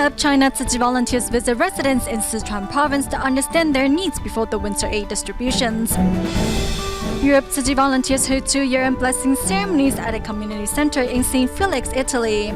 of China, Tzu Chi volunteers visit residents in Sichuan province to understand their needs before the winter aid distributions. Europe, Tzu Chi volunteers hold 2 year-end blessing ceremonies at a community center in St. Felix, Italy.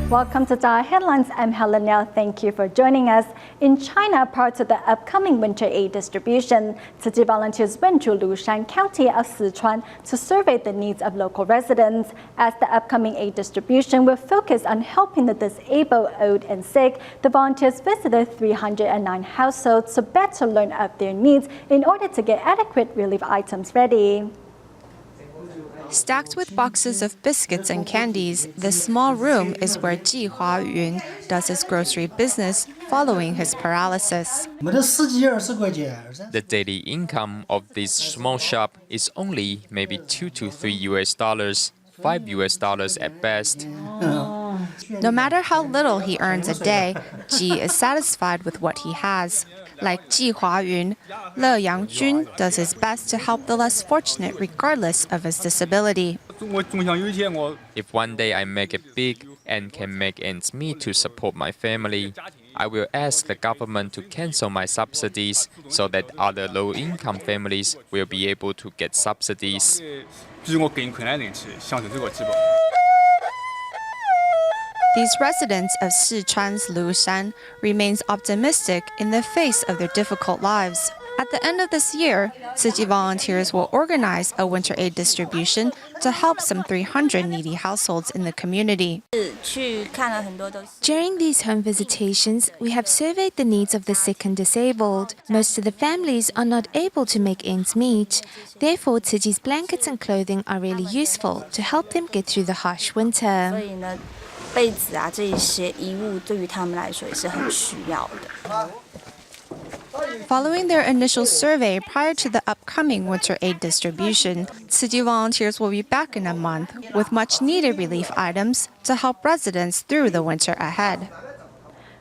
Welcome to DaAi Headlines. I'm Helen Liao. Thank you for joining us. In China, prior to the upcoming winter aid distribution, Tzu Chi volunteers went to Lushan County of Sichuan to survey the needs of local residents. As the upcoming aid distribution will focus on helping the disabled, old, and sick, the volunteers visited 309 households to better learn of their needs in order to get adequate relief items ready. Stacked with boxes of biscuits and candies, this small room is where Ji Huayun does his grocery business following his paralysis. The daily income of this small shop is only maybe $2 to $3, $5 at best. No matter how little he earns a day, Ji is satisfied with what he has. Like Ji Huayun, Le Yangjun does his best to help the less fortunate regardless of his disability. If one day I make it big and can make ends meet to support my family, I will ask the government to cancel my subsidies so that other low-income families will be able to get subsidies. These residents of Sichuan's Lushan remains optimistic in the face of their difficult lives. At the end of this year, Tzu Chi volunteers will organize a winter aid distribution to help some 300 needy households in the community. During these home visitations, we have surveyed the needs of the sick and disabled. Most of the families are not able to make ends meet. Therefore, Tzu Chi's blankets and clothing are really useful to help them get through the harsh winter. Following their initial survey prior to the upcoming winter aid distribution, Tzu Chi volunteers will be back in a month with much-needed relief items to help residents through the winter ahead.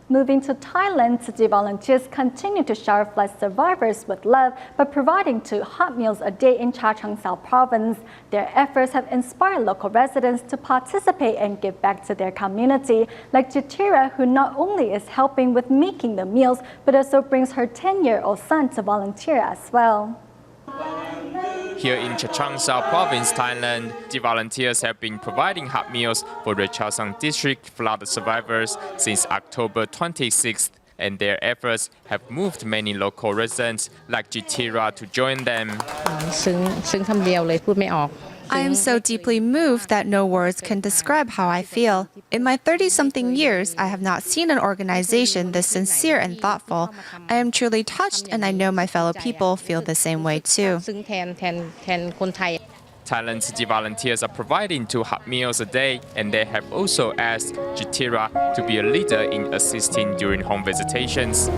Moving to Thailand, Tzu Chi volunteers continue to shower flood survivors with love by providing 2 hot meals a day in Chachoengsao province. Their efforts have inspired local residents to participate and give back to their community, like Jitira, who not only is helping with making the meals, but also brings her 10-year-old son to volunteer as well. Here in Chachoengsao province, Thailand, the volunteers have been providing hot meals for the Chaoseng district flood survivors since October 26th, and their efforts have moved many local residents like Jitira to join them. I am so deeply moved that no words can describe how I feel. In my 30-something years, I have not seen an organization this sincere and thoughtful. I am truly touched, and I know my fellow people feel the same way too. Thailand Tzu Chi volunteers are providing 2 hot meals a day, and they have also asked Jitira to be a leader in assisting during home visitations.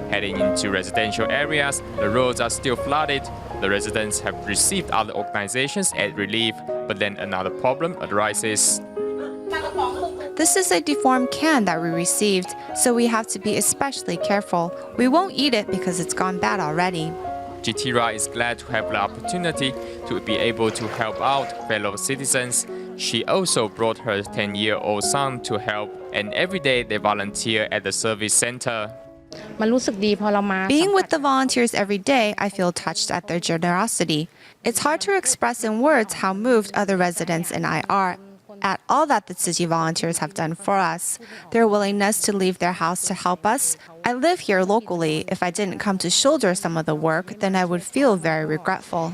Heading into residential areas, the roads are still flooded. The residents have received other organizations aid relief, but then another problem arises. This is a deformed can that we received, so we have to be especially careful. We won't eat it because it's gone bad already. Jitira is glad to have the opportunity to be able to help out fellow citizens. She also brought her 10-year-old son to help, and every day they volunteer at the service center. Being with the volunteers every day, I feel touched at their generosity. It's hard to express in words how moved other residents and I are at all that the Tzu Chi volunteers have done for us. Their willingness to leave their house to help us. I live here locally. If I didn't come to shoulder some of the work, then I would feel very regretful.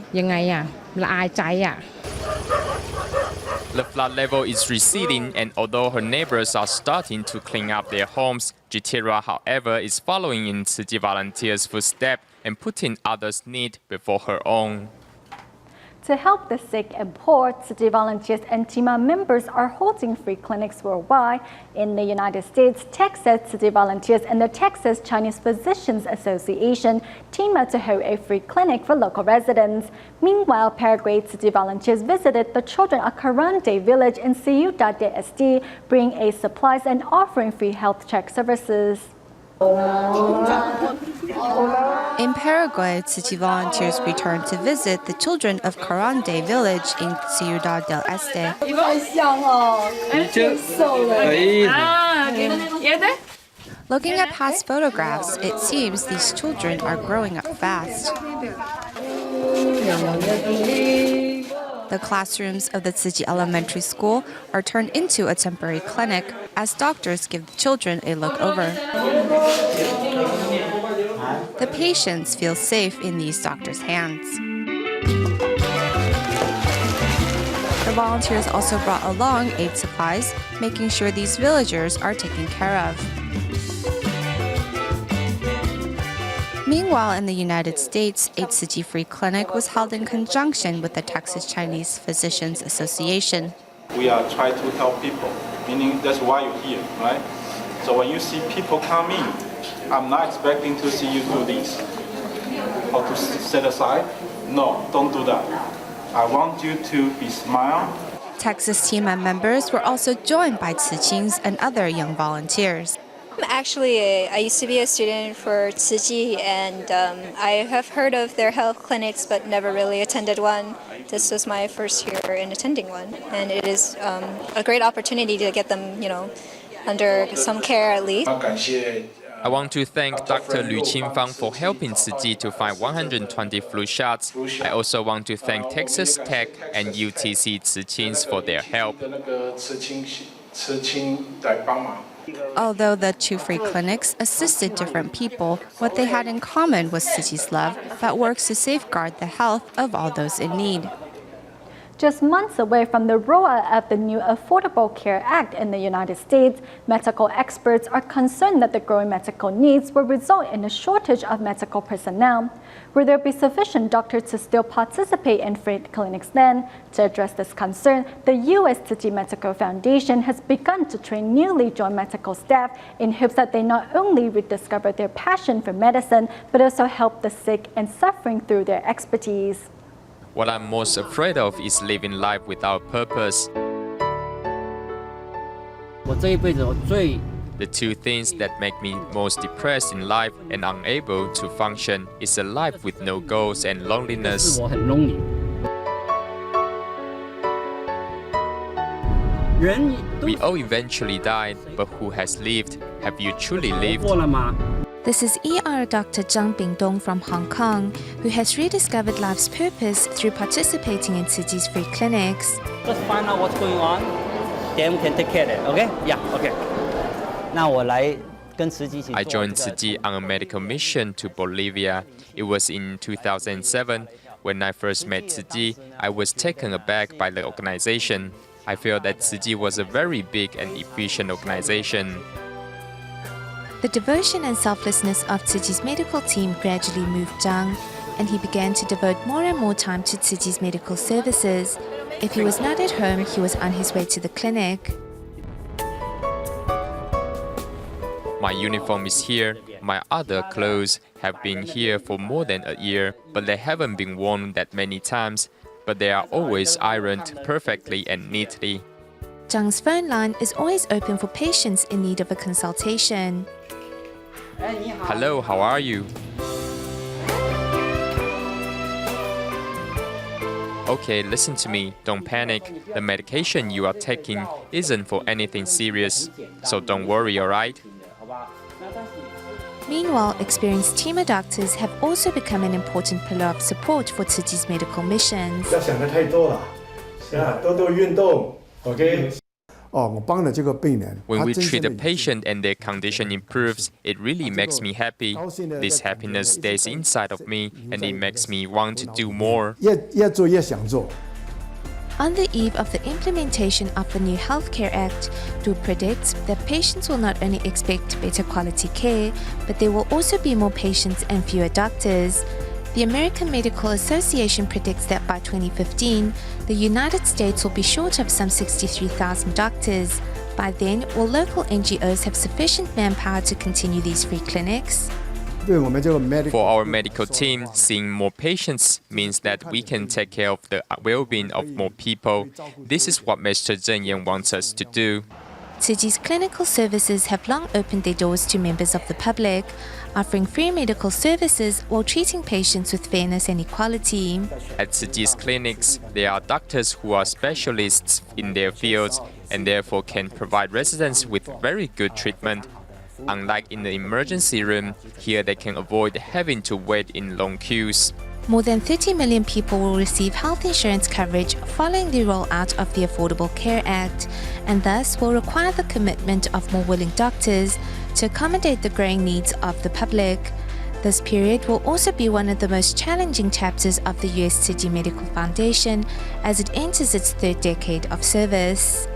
The flood level is receding, and although her neighbors are starting to clean up their homes, Jitira, however, is following in Tzu Chi volunteers' footsteps and putting others' needs before her own. To help the sick and poor, Tzu Chi volunteers and TIMA members are holding free clinics worldwide. In the United States, Texas, Tzu Chi volunteers and the Texas Chinese Physicians Association team up to hold a free clinic for local residents. Meanwhile, Paraguay Tzu Chi volunteers visited the children of Carande village in Ciudad de Este, bringing aid supplies and offering free health check services. In Paraguay, Tzu Chi volunteers returned to visit the children of Carande village in Ciudad del Este. Looking at past photographs, it seems these children are growing up fast. The classrooms of the Tzu Chi Elementary School are turned into a temporary clinic as doctors give the children a look over. The patients feel safe in these doctors' hands. The volunteers also brought along aid supplies, making sure these villagers are taken care of. Meanwhile, in the United States, a Tzu Chi free clinic was held in conjunction with the Texas Chinese Physicians Association. We are trying to help people, meaning that's why you're here, right? So when you see people come in, I'm not expecting to see you do this or to set aside. No, don't do that. I want you to be smile. Texas team members were also joined by Tzu Chings and other young volunteers. Actually, I used to be a student for Tzu Chi, and I have heard of their health clinics but never really attended one. This was my first year in attending one, and it is a great opportunity to get them, under some care at least. I want to thank Dr. Lu Qingfang for helping Tzu Chi to find 120 flu shots. I also want to thank Texas Tech and UTC Tzu Chings for their help. Although the two free clinics assisted different people, what they had in common was Tzu Chi's love that works to safeguard the health of all those in need. Just months away from the rollout of the new Affordable Care Act in the United States, medical experts are concerned that the growing medical needs will result in a shortage of medical personnel. Will there be sufficient doctors to still participate in free clinics then? To address this concern, the U.S. Tzu Chi Medical Foundation has begun to train newly joined medical staff in hopes that they not only rediscover their passion for medicine, but also help the sick and suffering through their expertise. What I'm most afraid of is living life without purpose. The two things that make me most depressed in life and unable to function is a life with no goals and loneliness. We all eventually die, but who has lived? Have you truly lived? This is ER Dr. Zhang Bingdong from Hong Kong, who has rediscovered life's purpose through participating in Tzu Chi's free clinics. Just find out what's going on, then we can take care of it, okay? Yeah, okay. I joined Tzu Chi on a medical mission to Bolivia. It was in 2007. When I first met Tzu Chi, I was taken aback by the organization. I felt that Tzu Chi was a very big and efficient organization. The devotion and selflessness of Tzu Chi's medical team gradually moved Zhang, and he began to devote more and more time to Tzu Chi's medical services. If he was not at home, he was on his way to the clinic. My uniform is here. My other clothes have been here for more than a year, but they haven't been worn that many times. But they are always ironed perfectly and neatly. Zhang's phone line is always open for patients in need of a consultation. Hello, how are you? Okay, listen to me. Don't panic. The medication you are taking isn't for anything serious. So don't worry, alright? Meanwhile, experienced team of doctors have also become an important pillar of support for Tzu Chi's medical missions. When we treat a patient and their condition improves, it really makes me happy. This happiness stays inside of me and it makes me want to do more. On the eve of the implementation of the new Healthcare Act, Du predicts that patients will not only expect better quality care, but there will also be more patients and fewer doctors. The American Medical Association predicts that by 2015, the United States will be short of some 63,000 doctors. By then, will local NGOs have sufficient manpower to continue these free clinics? For our medical team, seeing more patients means that we can take care of the well-being of more people. This is what Mr. Zheng Yan wants us to do. Tzu Chi's clinical services have long opened their doors to members of the public, offering free medical services while treating patients with fairness and equality. At Tzu Chi's clinics, there are doctors who are specialists in their fields and therefore can provide residents with very good treatment. Unlike in the emergency room, here they can avoid having to wait in long queues. More than 30 million people will receive health insurance coverage following the rollout of the Affordable Care Act, and thus will require the commitment of more willing doctors to accommodate the growing needs of the public. This period will also be one of the most challenging chapters of the US Tzu Chi Medical Foundation as it enters its third decade of service.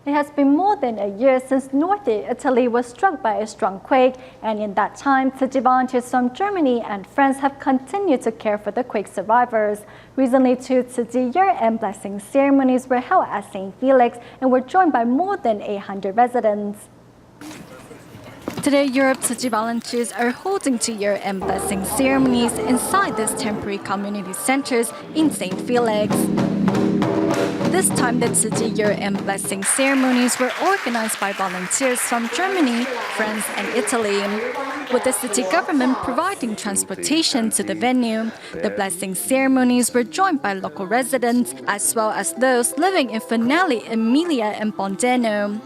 It has been more than a year since North Italy was struck by a strong quake, and in that time, Tzu Chi volunteers from Germany and France have continued to care for the quake survivors. Recently, two Tzu Chi year-end blessing ceremonies were held at St. Felix and were joined by more than 800 residents. Today, Europe Tzu Chi volunteers are holding two year-end blessing ceremonies inside these temporary community centers in St. Felix. This time, the Tzu Chi year-end blessing ceremonies were organized by volunteers from Germany, France, and Italy. With the city government providing transportation to the venue, the blessing ceremonies were joined by local residents as well as those living in Finale, Emilia, and Bondeno.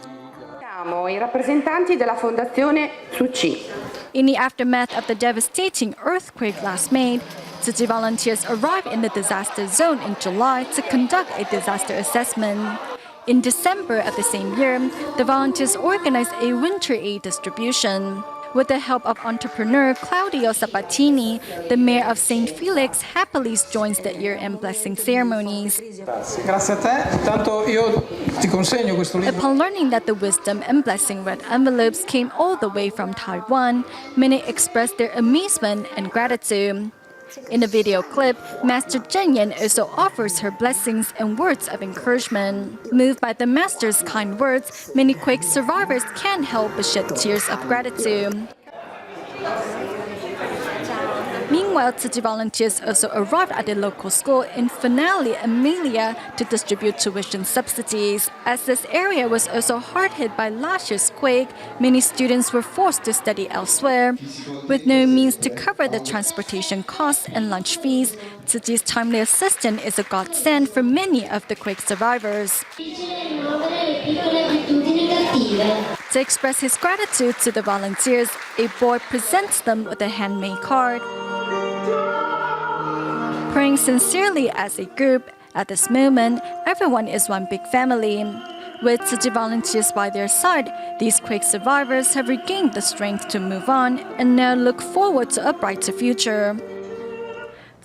I rappresentanti della Fondazione Tzu Chi. In the aftermath of the devastating earthquake last May, Tzu Chi volunteers arrived in the disaster zone in July to conduct a disaster assessment. In December of the same year, the volunteers organized a winter aid distribution. With the help of entrepreneur Claudio Sabatini, the mayor of St. Felix happily joins the year-end blessing ceremonies. Grazie a te. Intanto io ti consegno questo libro. Upon learning that the wisdom and blessing red envelopes came all the way from Taiwan, many expressed their amazement and gratitude. In a video clip, Master Zhen Yan also offers her blessings and words of encouragement. Moved by the Master's kind words, many quake survivors can't help but shed tears of gratitude. Meanwhile, Tzu Chi volunteers also arrived at the local school in Finale, Emilia, to distribute tuition subsidies. As this area was also hard hit by last year's quake, many students were forced to study elsewhere. With no means to cover the transportation costs and lunch fees, Tzu Chi's timely assistance is a godsend for many of the quake survivors. To express his gratitude to the volunteers, a boy presents them with a handmade card. Praying sincerely as a group, at this moment, everyone is one big family. With Tzu Chi volunteers by their side, these quake survivors have regained the strength to move on and now look forward to a brighter future.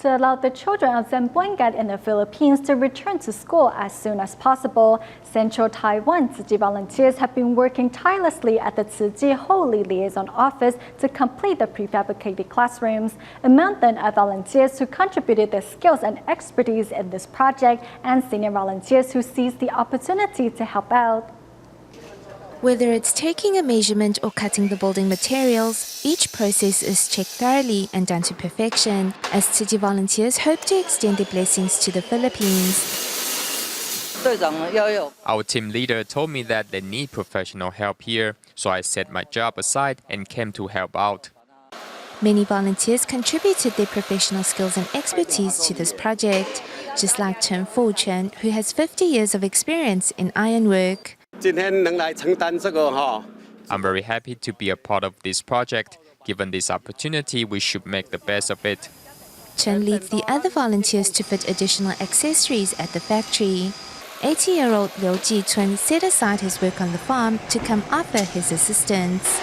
To allow the children of Zamboanga in the Philippines to return to school as soon as possible, Central Taiwan Tzu Chi volunteers have been working tirelessly at the Tzu Chi Holy Liaison Office to complete the prefabricated classrooms. Among them are volunteers who contributed their skills and expertise in this project and senior volunteers who seized the opportunity to help out. Whether it's taking a measurement or cutting the building materials, each process is checked thoroughly and done to perfection, as Tzu Chi volunteers hope to extend their blessings to the Philippines. Our team leader told me that they need professional help here, so I set my job aside and came to help out. Many volunteers contributed their professional skills and expertise to this project, just like Chen Fu-Chen, who has 50 years of experience in ironwork. I'm very happy to be a part of this project. Given this opportunity, we should make the best of it. Chen leads the other volunteers to fit additional accessories at the factory. 80-year-old Liu Ji-chun set aside his work on the farm to come offer his assistance.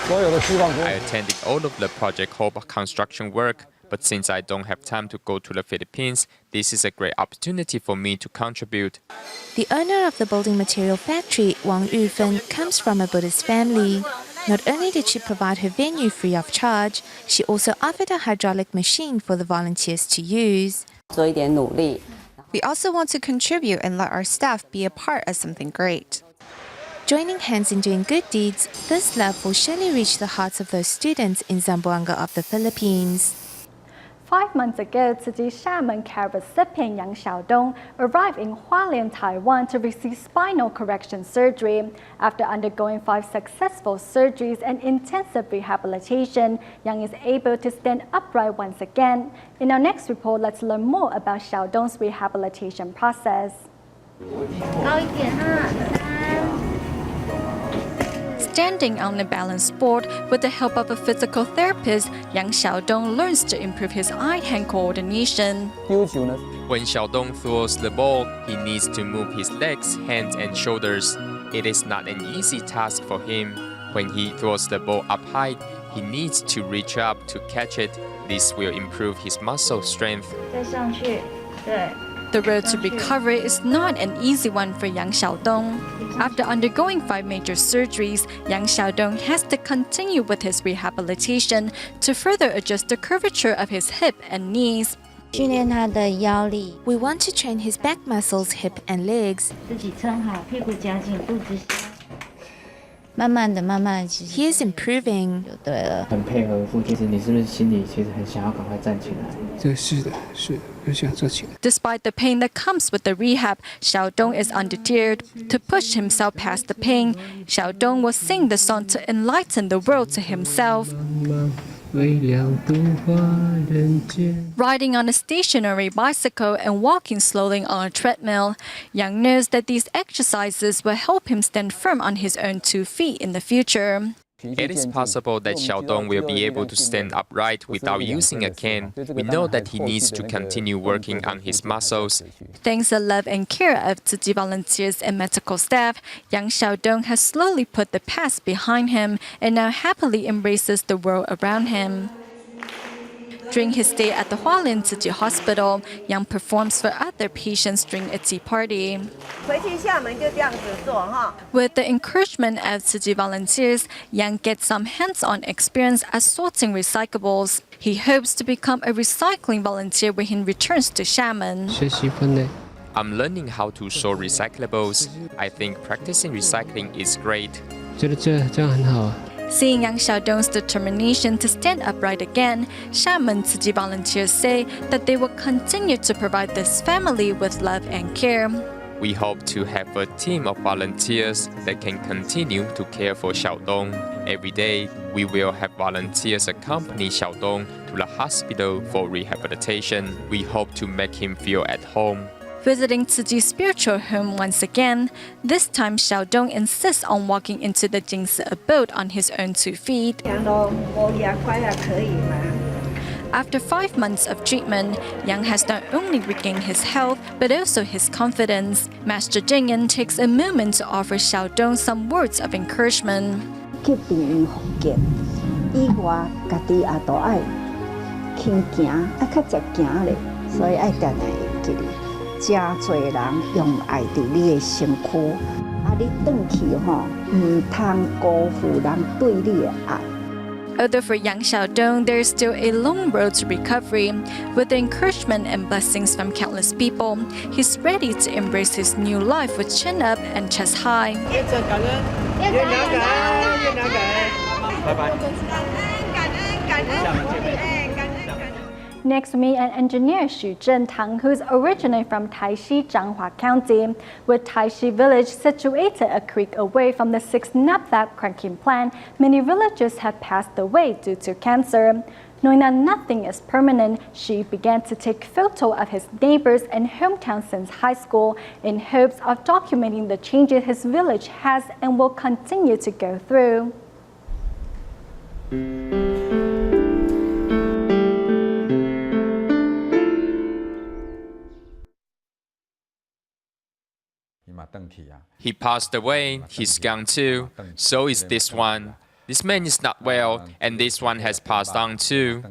I attended all of the Project Hope construction work, but since I don't have time to go to the Philippines, this is a great opportunity for me to contribute. The owner of the building material factory, Wang Yufen, comes from a Buddhist family. Not only did she provide her venue free of charge, she also offered a hydraulic machine for the volunteers to use. We also want to contribute and let our staff be a part of something great. Joining hands in doing good deeds, this love will surely reach the hearts of those students in Zamboanga of the Philippines. 5 months ago, Tzu Chi Shaman care recipient Yang Xiaodong arrived in Hualien, Taiwan to receive spinal correction surgery. After undergoing 5 successful surgeries and intensive rehabilitation, Yang is able to stand upright once again. In our next report, let's learn more about Xiaodong's rehabilitation process. Standing on a balanced board with the help of a physical therapist, Yang Xiaodong learns to improve his eye-hand coordination. When Xiaodong throws the ball, he needs to move his legs, hands, and shoulders. It is not an easy task for him. When he throws the ball up high, he needs to reach up to catch it. This will improve his muscle strength. The road to recovery is not an easy one for Yang Xiaodong. After undergoing 5 major surgeries, Yang Xiaodong has to continue with his rehabilitation to further adjust the curvature of his hip and knees. We want to train his back muscles, hip and legs. He is improving. Despite the pain that comes with the rehab, Xiaodong is undeterred. To push himself past the pain, Xiaodong will sing the song to enlighten the world to himself. Riding on a stationary bicycle and walking slowly on a treadmill, Yang knows that these exercises will help him stand firm on his own 2 feet in the future. It is possible that Xiaodong will be able to stand upright without using a cane. We know that he needs to continue working on his muscles. Thanks to the love and care of Tzu Chi volunteers and medical staff, Yang Xiaodong has slowly put the past behind him and now happily embraces the world around him. During his stay at the Hualien Tzu Chi Hospital, Yang performs for other patients during a tea party. With the encouragement of Tzu Chi volunteers, Yang gets some hands-on experience at sorting recyclables. He hopes to become a recycling volunteer when he returns to Xiamen. I'm learning how to sort recyclables. I think practicing recycling is great. Seeing Yang Xiaodong's determination to stand upright again, Xiamen Tzu Chi volunteers say that they will continue to provide this family with love and care. We hope to have a team of volunteers that can continue to care for Xiaodong. Every day, we will have volunteers accompany Xiaodong to the hospital for rehabilitation. We hope to make him feel at home. Visiting Tzu Chi's spiritual home once again, this time Xiaodong insists on walking into the Jingsi abode on his own 2 feet. After 5 months of treatment, Yang has not only regained his health, but also his confidence. Master Jingyan takes a moment to offer Xiaodong some words of encouragement. Although for Yang Xiaodong, there is still a long road to recovery. With the encouragement and blessings from countless people, he's ready to embrace his new life with chin up and chest high. Next, we meet an engineer, Xu Zhentang, who is originally from Taishi, Zhanghua County. With Taishi village situated a creek away from the 6th knapsack cracking plant, many villagers have passed away due to cancer. Knowing that nothing is permanent, Xu began to take photos of his neighbors and hometown since high school in hopes of documenting the changes his village has and will continue to go through. He passed away, he's gone too. So is this one. This man is not well, and this one has passed on too.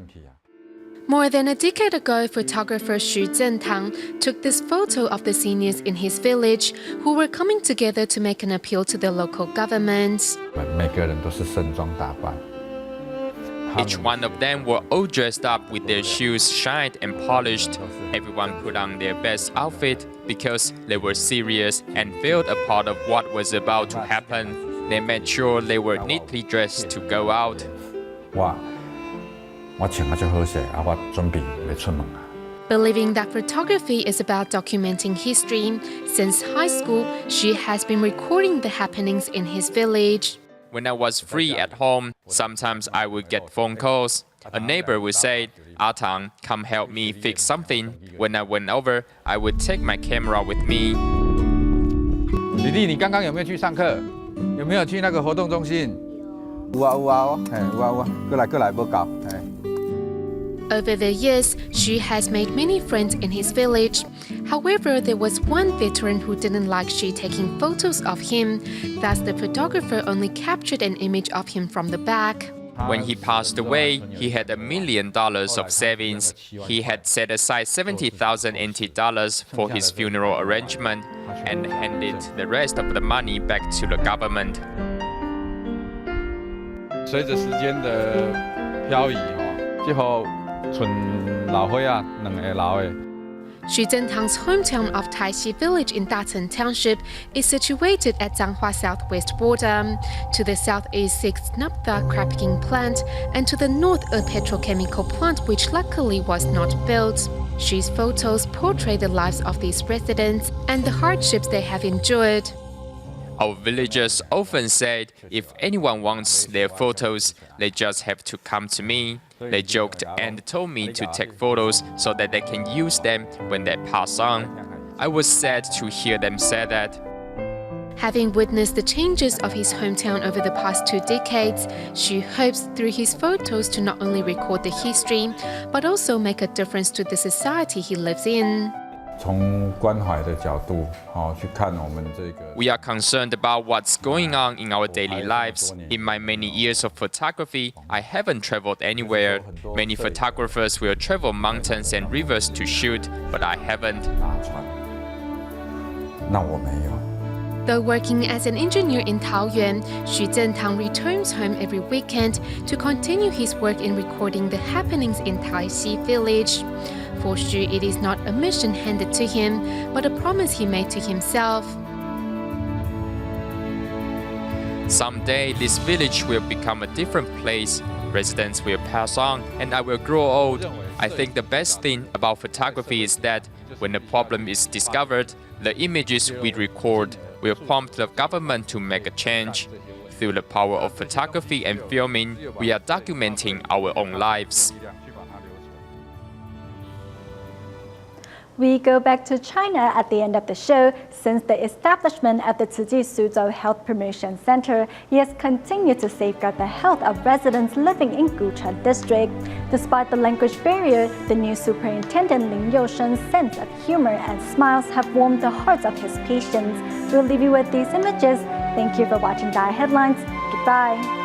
More than a decade ago, photographer Xu Zhentang took this photo of the seniors in his village who were coming together to make an appeal to the local government. Each one of them were all dressed up with their shoes shined and polished. Everyone put on their best outfit because they were serious and felt a part of what was about to happen. They made sure they were neatly dressed to go out. Believing that photography is about documenting history, since high school, Xu has been recording the happenings in his village. When I was free at home, sometimes I would get phone calls. A neighbor would say, "Ah Tang, come help me fix something." When I went over, I would take my camera with me. 弟弟，你刚刚有没有去上课？有没有去那个活动中心？有啊有啊，有啊有啊，过来，不搞。Over the years, Xu has made many friends in his village. However, there was one veteran who didn't like Xu taking photos of him, thus the photographer only captured an image of him from the back. When he passed away, he had $1 million of savings. He had set aside 70,000 NT dollars for his funeral arrangement and handed the rest of the money back to the government. 随着时间的漂移，最后剩老伙仔2个老的。Xu Zhentang's hometown of Taixi village in Datan Township is situated at Zhanghua southwest border. To the south is 6 naphtha cracking plant, and to the north a petrochemical plant which luckily was not built. Xu's photos portray the lives of these residents and the hardships they have endured. Our villagers often said if anyone wants their photos, they just have to come to me. They joked and told me to take photos so that they can use them when they pass on. I was sad to hear them say that. Having witnessed the changes of his hometown over the past 2 decades, Xu hopes through his photos to not only record the history, but also make a difference to the society he lives in. We are concerned about what's going on in our daily lives. In my many years of photography, I haven't traveled anywhere. Many photographers will travel mountains and rivers to shoot, but I haven't. Though working as an engineer in Taoyuan, Xu Zhentang returns home every weekend to continue his work in recording the happenings in Taixi village. For Xu, it is not a mission handed to him, but a promise he made to himself. Someday, this village will become a different place. Residents will pass on, and I will grow old. I think the best thing about photography is that when a problem is discovered, the images we record will prompt the government to make a change. Through the power of photography and filming, we are documenting our own lives. We go back to China at the end of the show. Since the establishment of the Tzu Suzhou Health Promotion Center, he has continued to safeguard the health of residents living in Gucheng District. Despite the language barrier, the new superintendent Lin Youshen's sense of humor and smiles have warmed the hearts of his patients. We'll leave you with these images. Thank you for watching DaAi Headlines. Goodbye.